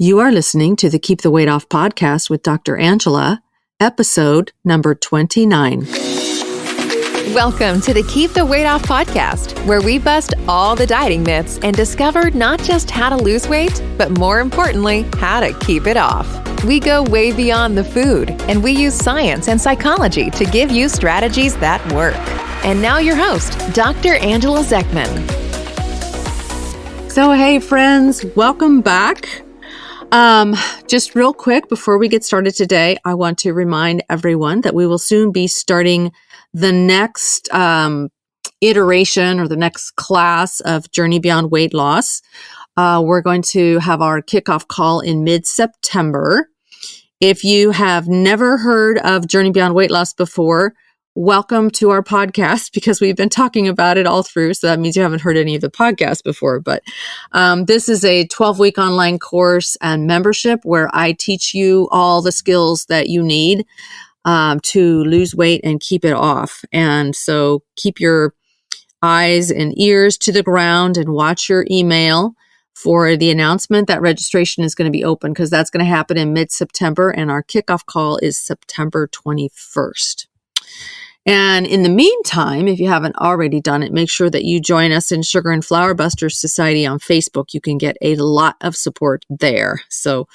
You are listening to the Keep the Weight Off podcast with Dr. Angela, episode number 29. Welcome to the Keep the Weight Off podcast, where we bust all the dieting myths and discover not just how to lose weight, but more importantly, how to keep it off. We go way beyond the food, and we use science and psychology to give you strategies that work. And now your host, Dr. Angela Zechmann. So, hey friends, welcome back. Just real quick before we get started today, I want to remind everyone that we will soon be starting the next iteration or the next class of Journey Beyond Weight Loss. We're going to have our kickoff call in mid-September. If you have never heard of Journey Beyond Weight Loss before, welcome to our podcast, because we've been talking about it all through. So that means you haven't heard any of the podcasts before. But this is a 12-week online course and membership where I teach you all the skills that you need to lose weight and keep it off. And so keep your eyes and ears to the ground and watch your email for the announcement that registration is going to be open, because that's going to happen in mid-September. And our kickoff call is September 21st. And in the meantime, if you haven't already done it, make sure that you join us in Sugar and Flour Busters Society on Facebook. You can get a lot of support there. So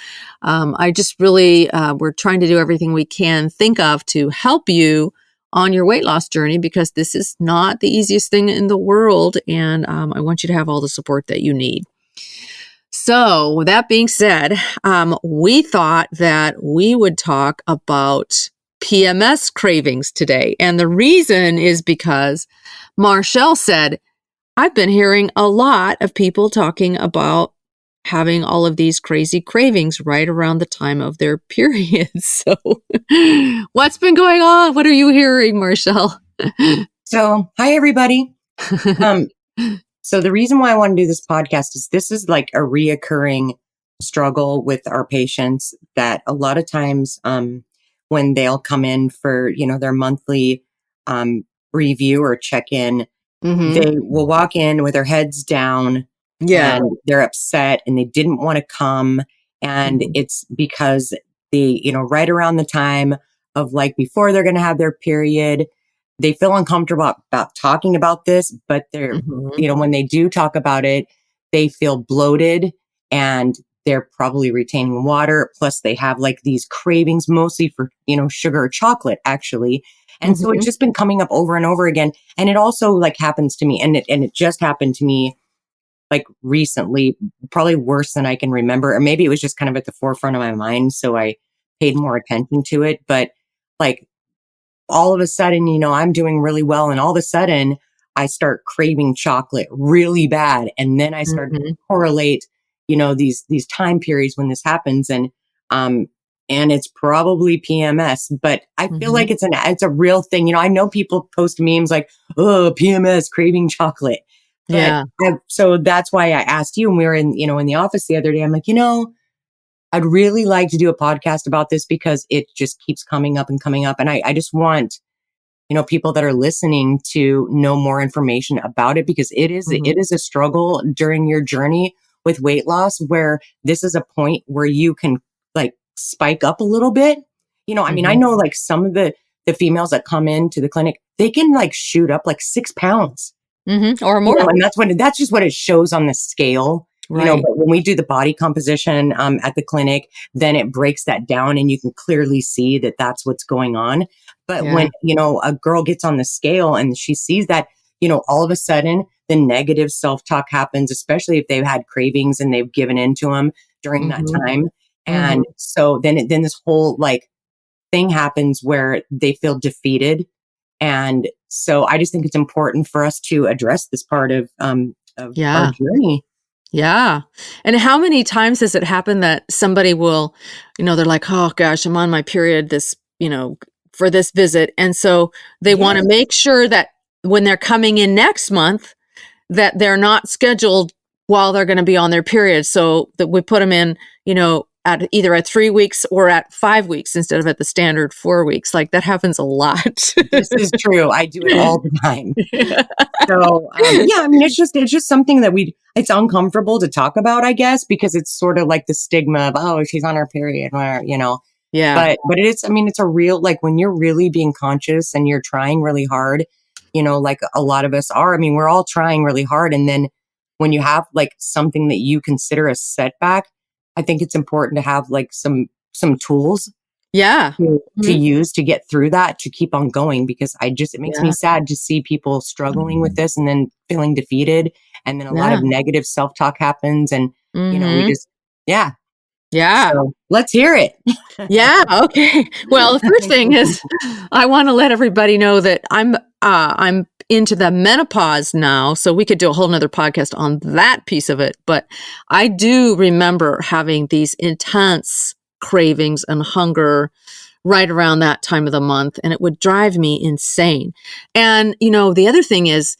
I just really, we're trying to do everything we can think of to help you on your weight loss journey, because this is not the easiest thing in the world. And I want you to have all the support that you need. So with that being said, we thought that we would talk about PMS cravings today. And the reason is because Marshall said, I've been hearing a lot of people talking about having all of these crazy cravings right around the time of their periods. So what's been going on? What are you hearing, Marshall? So, hi, everybody. So the reason why I want to do this podcast is this is like a reoccurring struggle with our patients, that a lot of times, when they'll come in for, their monthly review or check-in, they will walk in with their heads down and they're upset and they didn't want to come. And it's because they, right around the time of like before they're going to have their period, they feel uncomfortable about talking about this, but they're, when they do talk about it, they feel bloated and they're probably retaining water. Plus they have like these cravings mostly for, sugar or chocolate actually. And so it's just been coming up over and over again. And it also like happens to me. And it just happened to me like recently, probably worse than I can remember. Or maybe it was just kind of at the forefront of my mind. So I paid more attention to it. But like all of a sudden, I'm doing really well. And all of a sudden I start craving chocolate really bad. And then I start to correlate these time periods when this happens, and it's probably PMS, but I feel like it's a real thing. I know people post memes like, oh, PMS, craving chocolate. But so that's why I asked you when we were in the office the other day. I'm like, I'd really like to do a podcast about this because it just keeps coming up and coming up. And I just want, people that are listening to know more information about it, because it is a struggle during your journey with weight loss, where this is a point where you can like spike up a little bit. I mean, I know like some of the females that come into the clinic, they can like shoot up like 6 pounds or more. And that's just what it shows on the scale. Right. But when we do the body composition at the clinic, then it breaks that down and you can clearly see that that's what's going on. But when, a girl gets on the scale and she sees that, all of a sudden the negative self-talk happens, especially if they've had cravings and they've given into them during that time. And so then this whole like thing happens where they feel defeated. And so I just think it's important for us to address this part of our journey. Yeah. And how many times has it happened that somebody will, they're like, oh gosh, I'm on my period for this visit. And so they want to make sure that when they're coming in next month, that they're not scheduled while they're going to be on their period. So that we put them in, at either at 3 weeks or at 5 weeks instead of at the standard 4 weeks. Like that happens a lot. This is true. I do it all the time. Yeah. So, yeah, I mean, it's just something that it's uncomfortable to talk about, I guess, because it's sort of like the stigma of, oh, she's on her period, or, Yeah. but it is, I mean, it's a real, like when you're really being conscious and you're trying really hard, like a lot of us are, I mean, we're all trying really hard. And then when you have like something that you consider a setback, I think it's important to have like some tools Yeah. to use to get through that, to keep on going, because it makes me sad to see people struggling with this and then feeling defeated. And then a lot of negative self-talk happens and, we just, Yeah. So let's hear it. Yeah. Okay. Well, the first thing is I want to let everybody know that I'm into the menopause now. So we could do a whole nother podcast on that piece of it. But I do remember having these intense cravings and hunger right around that time of the month. And it would drive me insane. And, the other thing is,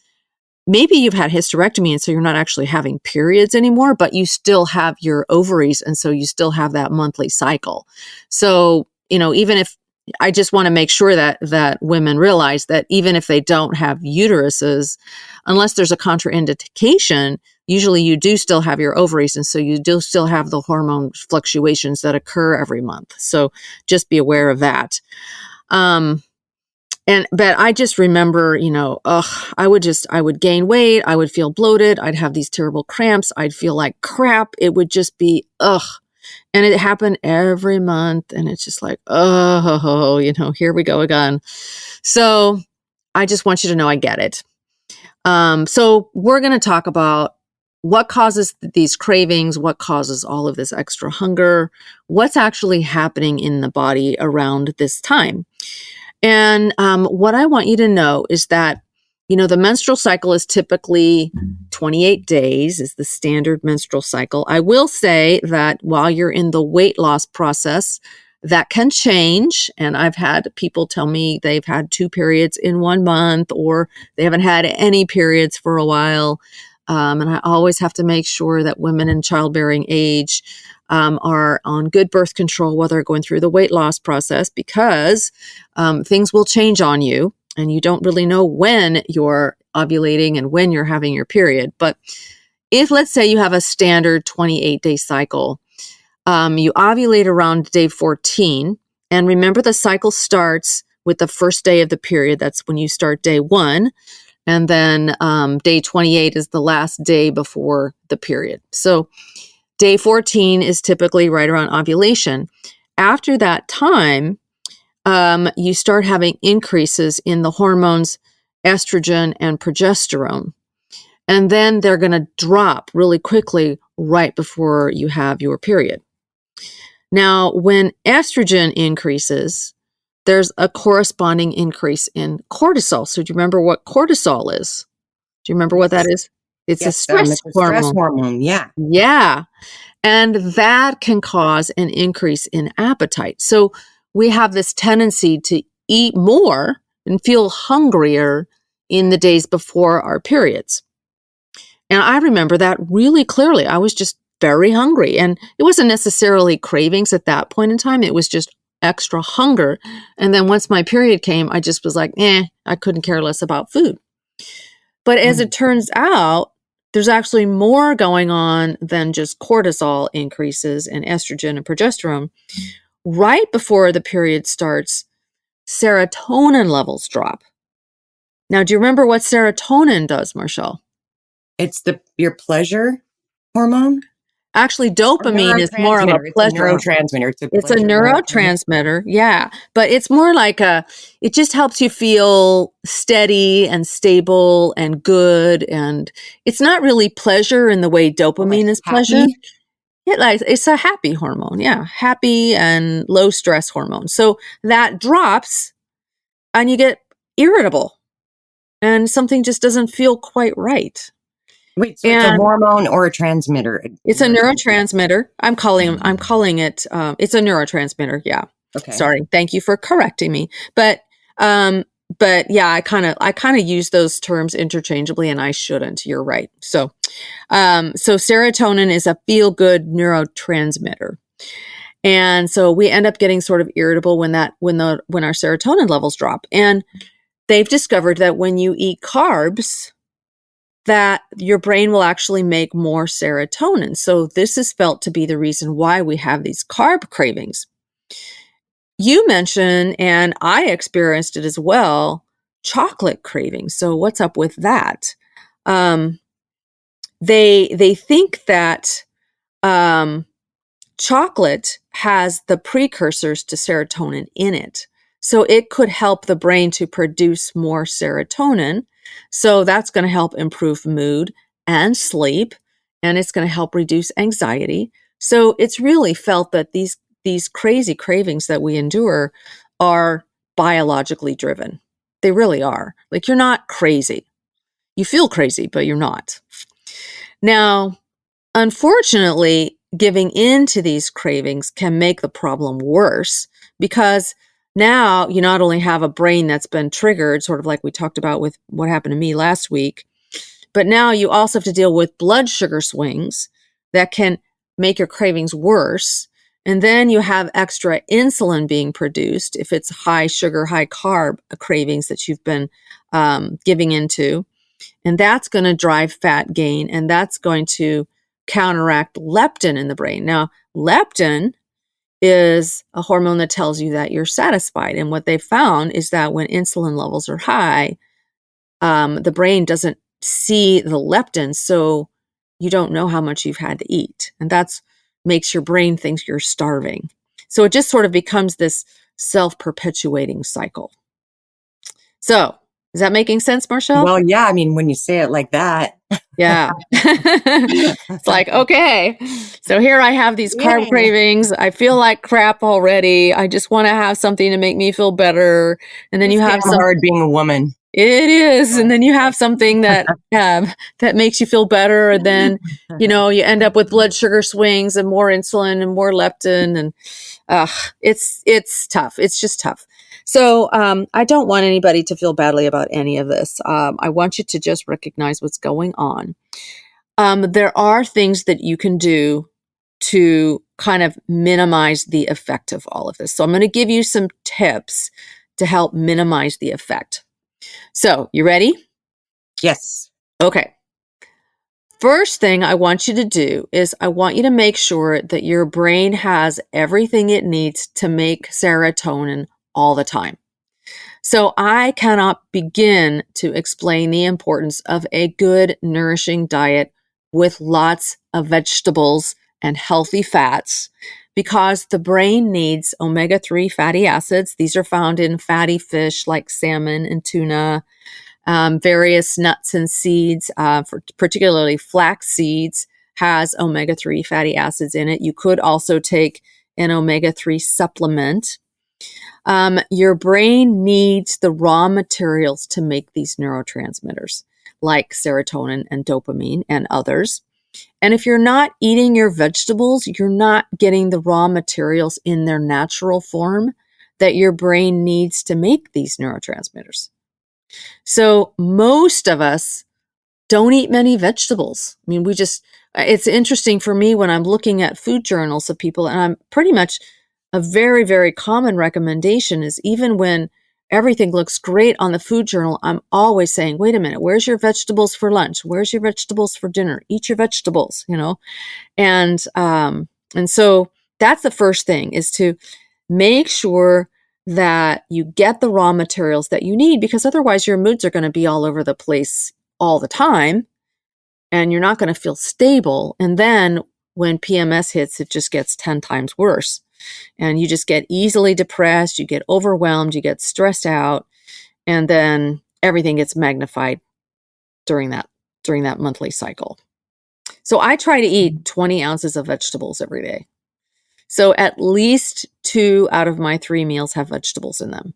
maybe you've had hysterectomy and so you're not actually having periods anymore, but you still have your ovaries. And so you still have that monthly cycle. So, even if I just want to make sure that women realize that even if they don't have uteruses, unless there's a contraindication, usually you do still have your ovaries. And so you do still have the hormone fluctuations that occur every month. So just be aware of that. But I just remember, I would gain weight. I would feel bloated. I'd have these terrible cramps. I'd feel like crap. It would just be, and it happened every month. And it's just like, here we go again. So I just want you to know I get it. So we're going to talk about what causes these cravings, what causes all of this extra hunger, what's actually happening in the body around this time. And what I want you to know is that, the menstrual cycle is typically 28 days is the standard menstrual cycle. I will say that while you're in the weight loss process, that can change. And I've had people tell me they've had 2 periods in 1 month, or they haven't had any periods for a while. And I always have to make sure that women in childbearing age are on good birth control while they're going through the weight loss process, because things will change on you and you don't really know when you're ovulating and when you're having your period. But if, let's say, you have a standard 28-day cycle, you ovulate around day 14. And remember, the cycle starts with the first day of the period. That's when you start day 1. And then day 28 is the last day before the period. So day 14 is typically right around ovulation. After that time, you start having increases in the hormones estrogen and progesterone. And then they're going to drop really quickly right before you have your period. Now, when estrogen increases, there's a corresponding increase in cortisol. So do you remember what cortisol is? Do you remember what that is? It's a stress hormone. Stress hormone, yeah. Yeah. And that can cause an increase in appetite. So we have this tendency to eat more and feel hungrier in the days before our periods. And I remember that really clearly. I was just very hungry. And it wasn't necessarily cravings at that point in time. It was just extra hunger. And then once my period came, I just was like, I couldn't care less about food. But as it turns out, there's actually more going on than just cortisol increases and estrogen and progesterone. Right before the period starts, serotonin levels drop. Now, do you remember what serotonin does, Marshall? It's your pleasure hormone? Actually, dopamine is more of a pleasure. It's a neurotransmitter. It's a neurotransmitter, yeah. But it's more like it just helps you feel steady and stable and good. And it's not really pleasure in the way dopamine is pleasure. It's a happy hormone, yeah. Happy and low stress hormone. So that drops and you get irritable and something just doesn't feel quite right. Wait, so it's a hormone or a transmitter? It's a neurotransmitter. I'm calling it, it's a neurotransmitter. Yeah. Okay. Sorry. Thank you for correcting me. But yeah, I kind of use those terms interchangeably and I shouldn't. You're right. So serotonin is a feel-good neurotransmitter. And so we end up getting sort of irritable when our serotonin levels drop. And they've discovered that when you eat carbs, that your brain will actually make more serotonin. So this is felt to be the reason why we have these carb cravings. You mentioned, and I experienced it as well, chocolate cravings. So what's up with that? They think that chocolate has the precursors to serotonin in it. So it could help the brain to produce more serotonin. So that's going to help improve mood and sleep, and it's going to help reduce anxiety. So it's really felt that these crazy cravings that we endure are biologically driven. They really are. Like, you're not crazy. You feel crazy, but you're not. Now, unfortunately, giving in to these cravings can make the problem worse, because now you not only have a brain that's been triggered, sort of like we talked about with what happened to me last week, but now you also have to deal with blood sugar swings that can make your cravings worse. And then you have extra insulin being produced if it's high sugar, high carb cravings that you've been giving into. And that's going to drive fat gain, and that's going to counteract leptin in the brain. Now, leptin is a hormone that tells you that you're satisfied. And what they found is that when insulin levels are high, the brain doesn't see the leptin, so you don't know how much you've had to eat. And that's makes your brain think you're starving. So it just sort of becomes this self-perpetuating cycle. So, is that making sense, Marshall? Well, yeah. I mean, when you say it like that. Yeah. It's like, okay, so here I have these carb cravings. I feel like crap already. I just want to have something to make me feel better. And then you have some hard being a woman. It is. And then you have something that that makes you feel better. And then, you end up with blood sugar swings and more insulin and more leptin. And it's tough. It's just tough. So I don't want anybody to feel badly about any of this. I want you to just recognize what's going on. There are things that you can do to kind of minimize the effect of all of this. So I'm going to give you some tips to help minimize the effect. So, you ready? Yes. Okay. First thing I want you to do is I want you to make sure that your brain has everything it needs to make serotonin all the time. So I cannot begin to explain the importance of a good, nourishing diet with lots of vegetables and healthy fats, because the brain needs omega-3 fatty acids. These are found in fatty fish like salmon and tuna, various nuts and seeds, particularly flax seeds has omega-3 fatty acids in it. You could also take an omega-3 supplement. Your brain needs the raw materials to make these neurotransmitters like serotonin and dopamine and others. And if you're not eating your vegetables, you're not getting the raw materials in their natural form that your brain needs to make these neurotransmitters. So most of us don't eat many vegetables. I mean, it's interesting for me when I'm looking at food journals of people, and I'm pretty much a very, very common recommendation is, even when everything looks great on the food journal, I'm always saying, wait a minute, where's your vegetables for lunch? Where's your vegetables for dinner? Eat your vegetables, And so that's the first thing, is to make sure that you get the raw materials that you need, because otherwise your moods are going to be all over the place all the time, and you're not going to feel stable. And then when PMS hits, it just gets 10 times worse. And you just get easily depressed, you get overwhelmed, you get stressed out, and then everything gets magnified during that monthly cycle. So I try to eat 20 ounces of vegetables every day. So at least 2 out of my 3 meals have vegetables in them.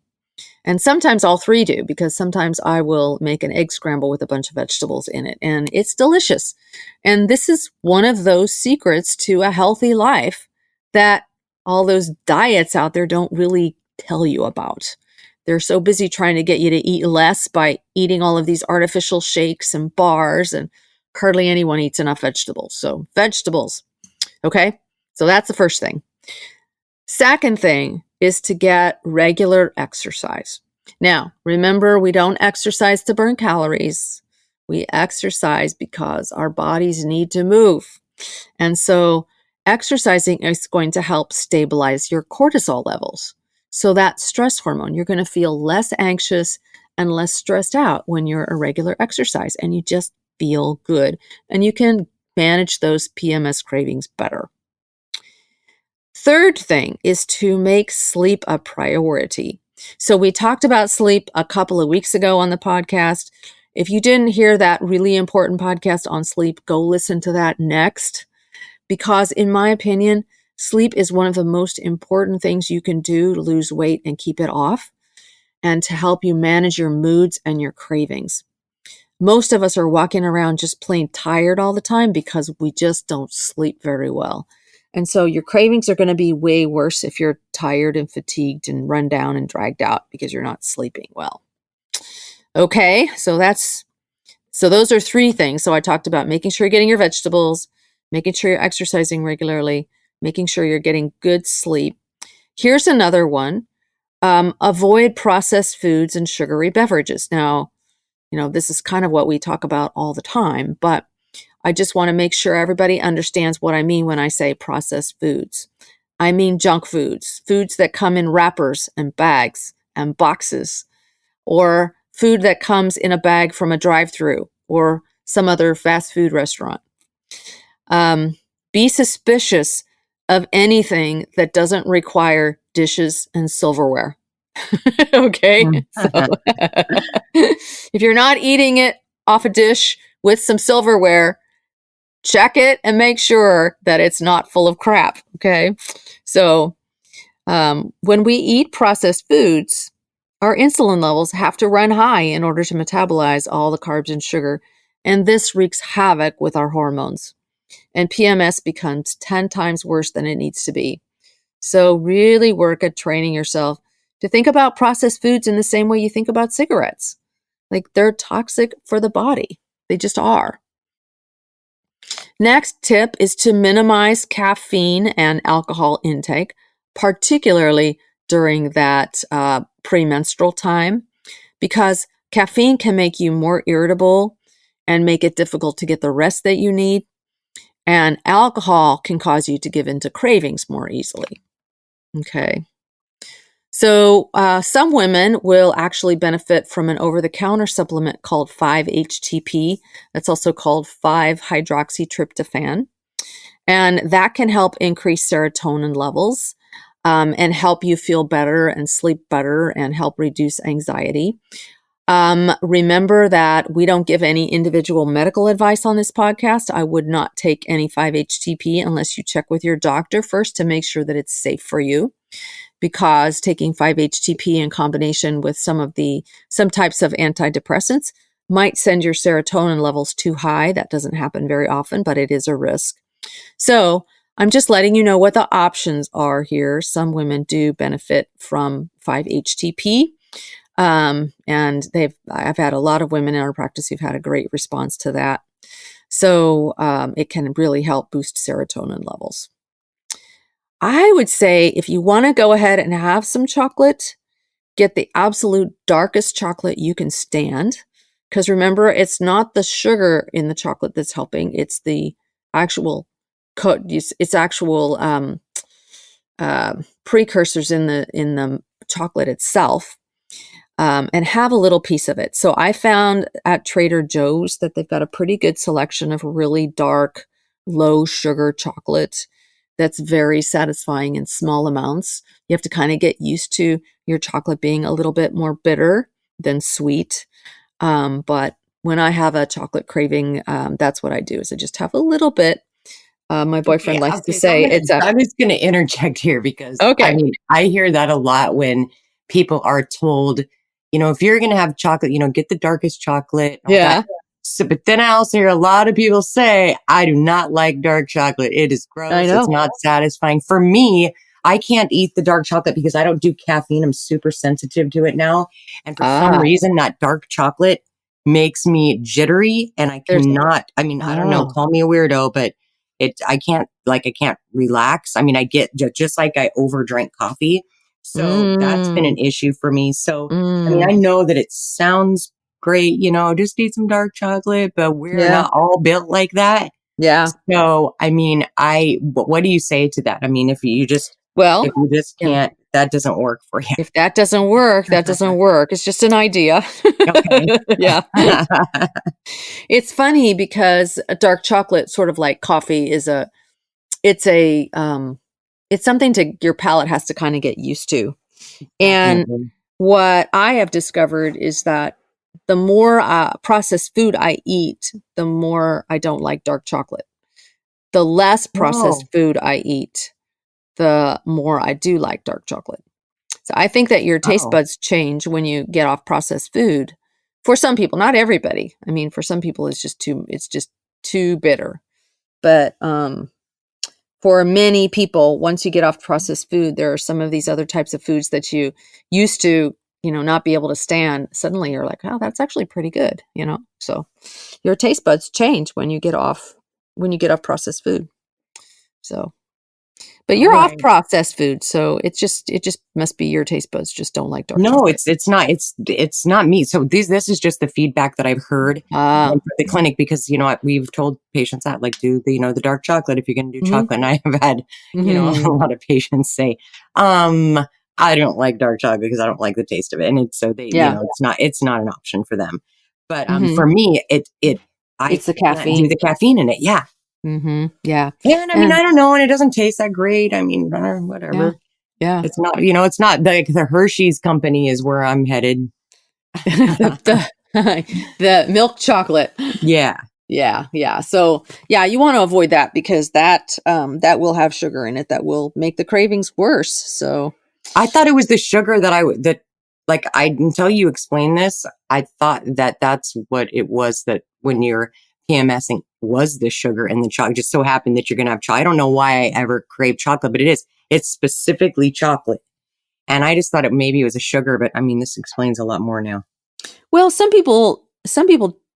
And sometimes all 3 do, because sometimes I will make an egg scramble with a bunch of vegetables in it, and it's delicious. And this is one of those secrets to a healthy life that all those diets out there don't really tell you about. They're so busy trying to get you to eat less by eating all of these artificial shakes and bars, and hardly anyone eats enough vegetables. So vegetables. Okay. So that's the first thing. Second thing is to get regular exercise. Now, remember, we don't exercise to burn calories. We exercise because our bodies need to move. And so exercising is going to help stabilize your cortisol levels. So that stress hormone, you're going to feel less anxious and less stressed out when you're a regular exercise, and you just feel good. And you can manage those PMS cravings better. Third thing is to make sleep a priority. So we talked about sleep a couple of weeks ago on the podcast. If you didn't hear that really important podcast on sleep, go listen to that next. Because in my opinion, sleep is one of the most important things you can do to lose weight and keep it off, and to help you manage your moods and your cravings. Most of us are walking around just plain tired all the time because we just don't sleep very well. And so your cravings are going to be way worse if you're tired and fatigued and run down and dragged out because you're not sleeping well. Okay, so those are three things. So I talked about making sure you're getting your vegetables, making sure you're exercising regularly, making sure you're getting good sleep. Here's another one. Avoid processed foods and sugary beverages. Now, this is kind of what we talk about all the time, but I just want to make sure everybody understands what I mean when I say processed foods. I mean junk foods, foods that come in wrappers and bags and boxes, or food that comes in a bag from a drive-thru or some other fast food restaurant. Be suspicious of anything that doesn't require dishes and silverware. Okay? So, if you're not eating it off a dish with some silverware, check it and make sure that it's not full of crap. Okay? So, when we eat processed foods, our insulin levels have to run high in order to metabolize all the carbs and sugar, and this wreaks havoc with our hormones. And PMS becomes 10 times worse than it needs to be. So really work at training yourself to think about processed foods in the same way you think about cigarettes. Like, they're toxic for the body. They just are. Next tip is to minimize caffeine and alcohol intake, particularly during that premenstrual time, because caffeine can make you more irritable and make it difficult to get the rest that you need. And alcohol can cause you to give in to cravings more easily. Okay. So some women will actually benefit from an over-the-counter supplement called 5-HTP. That's also called 5-hydroxytryptophan. And that can help increase serotonin levels and help you feel better and sleep better and help reduce anxiety. Remember that we don't give any individual medical advice on this podcast. I would not take any 5-HTP unless you check with your doctor first to make sure that it's safe for you, because taking 5-HTP in combination with some types of antidepressants might send your serotonin levels too high. That doesn't happen very often, but it is a risk. So I'm just letting you know what the options are here. Some women do benefit from 5-HTP. And I've had a lot of women in our practice who've had a great response to that. So it can really help boost serotonin levels. I would say if you want to go ahead and have some chocolate, get the absolute darkest chocolate you can stand. Because remember, it's not the sugar in the chocolate that's helping. It's the actual precursors in the chocolate itself. And have a little piece of it. So I found at Trader Joe's that they've got a pretty good selection of really dark, low sugar chocolate that's very satisfying in small amounts. You have to kind of get used to your chocolate being a little bit more bitter than sweet. But when I have a chocolate craving, that's what I do, is I just have a little bit. My boyfriend likes to say I'm just going to interject here because I hear that a lot when people are told, if you're going to have chocolate, get the darkest chocolate. Yeah. So, but then I also hear a lot of people say, I do not like dark chocolate. It is gross. It's not satisfying. For me, I can't eat the dark chocolate because I don't do caffeine. I'm super sensitive to it now. And for some reason, that dark chocolate makes me jittery and I cannot, I don't know, call me a weirdo, but I can't relax. I mean, I get just like I overdrank coffee. So that's been an issue for me. So, I mean, I know that it sounds great, just eat some dark chocolate, but we're Yeah. not all built like that. Yeah. So, I mean, what do you say to that? I mean, if you just Well, yeah. can't, that doesn't work for you. If that doesn't work, that doesn't work. It's just an idea. Okay. Yeah. It's funny because a dark chocolate, sort of like coffee, it's something your palate has to kind of get used to. And Definitely. what I have discovered is that the more processed food I eat, the more I don't like dark chocolate. The less processed Oh, food I eat, the more I do like dark chocolate. So I think that your taste wow. buds change when you get off processed food. For some people, not everybody. I mean, for some people, it's just too bitter. But for many people, once you get off processed food, there are some of these other types of foods that you used to, not be able to stand. Suddenly, you're like, oh, that's actually pretty good. So your taste buds change when you get off processed food. So. But you're off Right. processed food, so it just must be your taste buds just don't like dark No, chocolate. it's not me. So this is just the feedback that I've heard Ah, for the clinic because we've told patients that like do the dark chocolate if you're going to do mhm, chocolate. And I have had a mhm, lot of patients say, I don't like dark chocolate because I don't like the taste of it, and it's so they yeah, it's not an option for them. But for mhm. me, I It's the can't do caffeine. the caffeine in it. Yeah. Yeah, And I mean, and I don't know, and it doesn't taste that great. I mean, yeah, whatever. yeah. It's not like the Hershey's company is where I'm headed. The milk chocolate. Yeah. Yeah, yeah. So, yeah, you want to avoid that because that will have sugar in it that will make the cravings worse. So, I thought it was the sugar like until you explain this, I thought that that's what it was that when you're PMSing was the sugar in the chocolate. It just so happened that you're going to have chocolate. I don't know why I ever crave chocolate, but it's specifically chocolate. And I just thought maybe it was a sugar, but I mean, this explains a lot more now. well, some people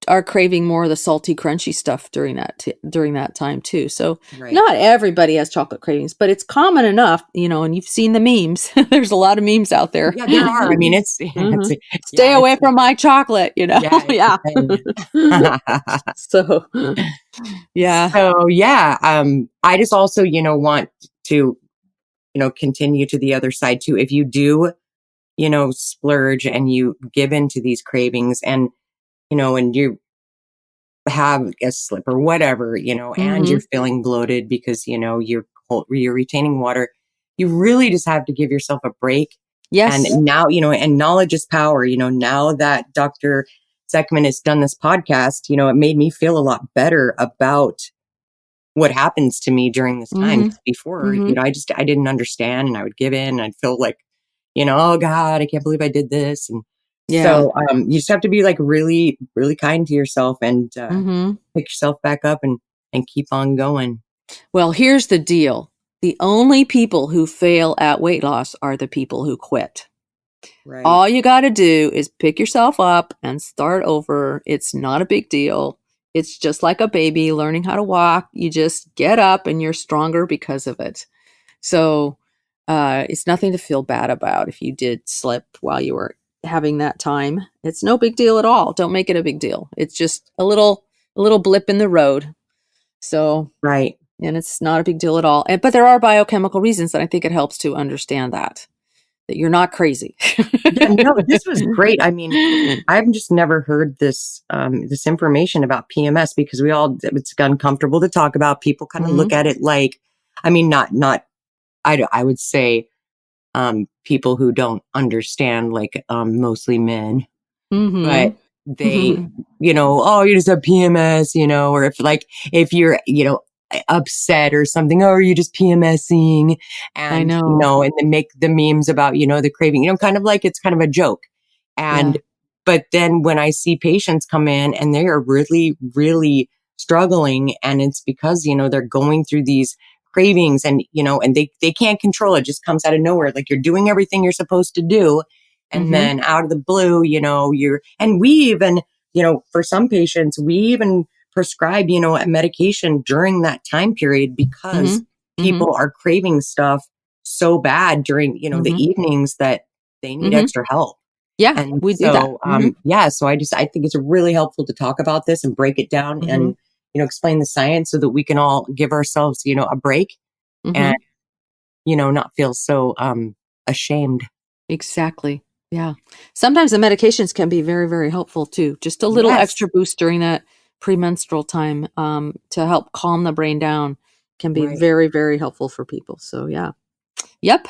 are craving more of the salty, crunchy stuff during that time too. So Right. not everybody has chocolate cravings, but it's common enough, and you've seen the memes. There's a lot of memes out there. Yeah, there are. I mean, Mhm. Stay yeah, away from my chocolate, yeah, it's a Yeah. thing. So, yeah. So yeah, I just also, want to, continue to the other side too. If you do, splurge and you give into these cravings and you have a slip or whatever, and you're Mhm. feeling bloated because, you're retaining water, you really just have to give yourself a break. And Yes. now, and knowledge is power, now that Dr. Zechmann has done this podcast, it made me feel a lot better about what happens to me during this time. Mhm. 'Cause before, Mhm. I didn't understand and I would give in and I'd feel like, oh God, I can't believe I did this. And Yeah. so, you just have to be like really, really kind to yourself and, Mhm. pick yourself back up and keep on going. Well, here's the deal. The only people who fail at weight loss are the people who quit. Right. All you got to do is pick yourself up and start over. It's not a big deal. It's just like a baby learning how to walk. You just get up and you're stronger because of it. So it's nothing to feel bad about if you did slip while you were having that time. It's no big deal at all. Don't make it a big deal. It's just a little blip in the road. So, Right. and it's not a big deal at all. But there are biochemical reasons, and I think it helps to understand that you're not crazy. Yeah, no, this was great. I mean, I've just never heard this information about PMS because it's uncomfortable to talk about. People kind of look Mhm. at it like, I mean, not, I would say, people who don't understand, like, mostly men, but Mhm. they, oh, you just have PMS, or if you're, upset or something, oh, are you just PMSing? I And, know. and then make the memes about, the craving, kind of like it's kind of a joke. Yeah. And, but then when I see patients come in and they are really, really struggling, and it's because, they're going through these cravings and they can't control it. It just comes out of nowhere. Like you're doing everything you're supposed to do. And Mhm. then out of the blue, and we even, for some patients, we even prescribe, a medication during that time period because people are craving stuff so bad during, the evenings that they need extra help. Yeah, And we do that. So I think it's really helpful to talk about this and break it down and, explain the science so that we can all give ourselves, a break and, not feel so ashamed. Exactly. Yeah. Sometimes the medications can be very, very helpful too. Just a little extra boost during that premenstrual time to help calm the brain down can be very, very helpful for people. So yeah. Yep.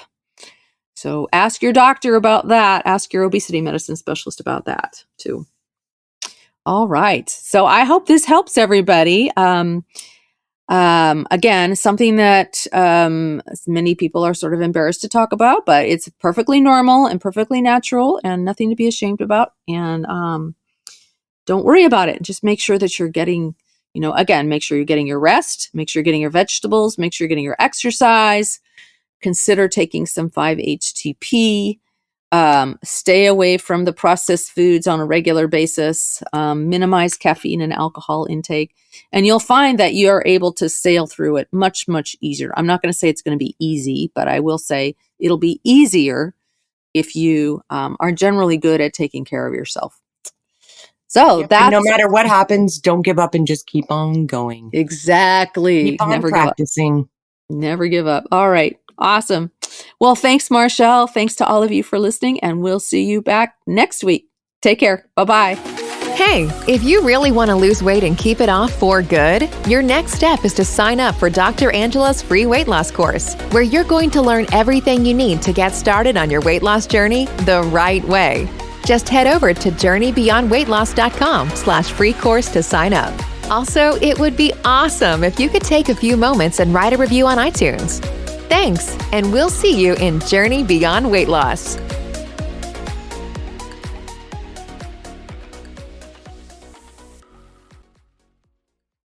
So ask your doctor about that. Ask your obesity medicine specialist about that too. All right. So I hope this helps everybody. Again, something that many people are sort of embarrassed to talk about, but it's perfectly normal and perfectly natural and nothing to be ashamed about. And don't worry about it. Just make sure that you're getting, make sure you're getting your rest, make sure you're getting your vegetables, make sure you're getting your exercise. Consider taking some 5-HTP. Stay away from the processed foods on a regular basis. Minimize caffeine and alcohol intake. And you'll find that you are able to sail through it much, much easier. I'm not going to say it's going to be easy, but I will say it'll be easier if you are generally good at taking care of yourself. So that's no matter what happens, don't give up and just keep on going. Exactly. Keep on practicing. Never give up. All right. Awesome. Well, thanks, Marshall. Thanks to all of you for listening, and we'll see you back next week. Take care. Bye-bye. Hey, if you really want to lose weight and keep it off for good, your next step is to sign up for Dr. Angela's free weight loss course, where you're going to learn everything you need to get started on your weight loss journey the right way. Just head over to journeybeyondweightloss.com/free course to sign up. Also, it would be awesome if you could take a few moments and write a review on iTunes. Thanks, and we'll see you in Journey Beyond Weight Loss.